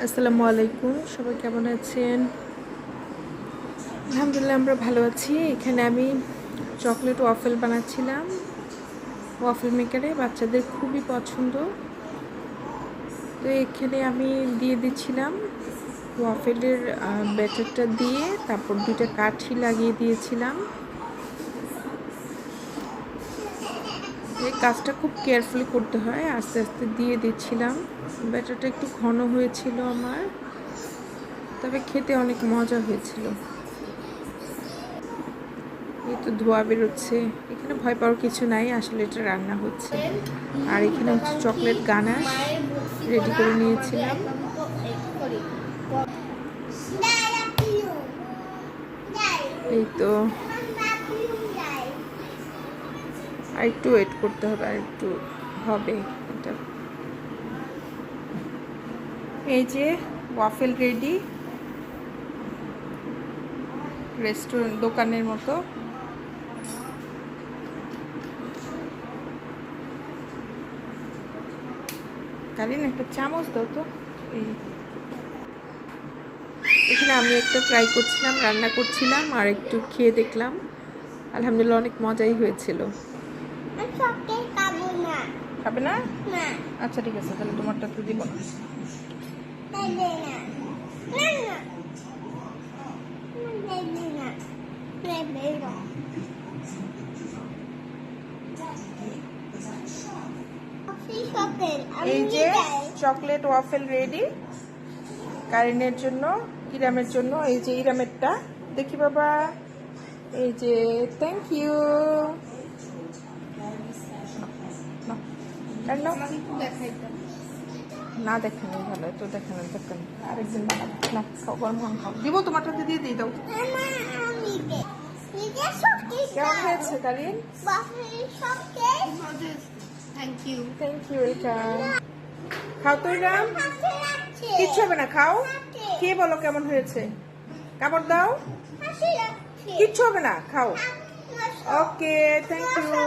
আসসালামু আলাইকুম, সবাই কেমন আছেন? আলহামদুলিল্লাহ আমরা ভালো আছি। এখানে আমি চকলেট ওয়াফেল বানাচ্ছিলাম ওয়াফেল মেকারে, বাচ্চাদের খুবই পছন্দ। তো এখানে আমি দিয়ে দিচ্ছিলাম ওয়াফেলের ব্যাটারটা দিয়ে, তারপর দুইটা কাঠি লাগিয়ে দিয়েছিলাম। এই কাজটা খুব কেয়ারফুলি করতে হয়, আস্তে আস্তে দিয়ে দিচ্ছিলাম। ব্যাটারটা একটু ঘন হয়েছিল আমার, তবে খেতে অনেক মজা হয়েছিল। এই তো ধোয়া বেরোচ্ছে, এখানে ভয় পাওয়ার কিছু নাই, আসলে এটা রান্না হচ্ছে। আর এখানে হচ্ছে চকলেট গানাশ রেডি করে নিয়েছিলাম। এই তো আর একটু ওয়েট করতে হবে, আর একটু হবে এটা। এই যে ওয়াফেল রেডি, রেস্টুরেন্ট দোকানের মতো। কারিন একটা চামচ দাও তো। এখানে আমি একটা ট্রাই করছিলাম, রান্না করছিলাম, আর একটু খেয়ে দেখলাম। আলহামদুলিল্লাহ অনেক মজাই হয়েছিল। খাবে না? আচ্ছা ঠিক আছে, তাহলে তোমারটা তো দিব না। এই যে চকলেট ওয়াফেল রেডি কারিনের জন্য, ইরামের জন্য। এই যে ইরামেরটা দেখি বাবা, এই যে থ্যাংক ইউ। না দেখেন ভালো, তো দেখেন দেখেন, আরেকদিন বানাবো না। খাও, গরম গরম খাও। দিব তোমারটাতে দিয়ে দিই, দাও। কেমন হয়েছে কারিন? Thank you. এটা খাও তো ইরাম, কিচ্ছু হবে না, খাও। খেয়ে বলো কেমন হয়েছে, কামড় দাও। কিচ্ছু হবে না, খাও। ওকে, থ্যাংক ইউ।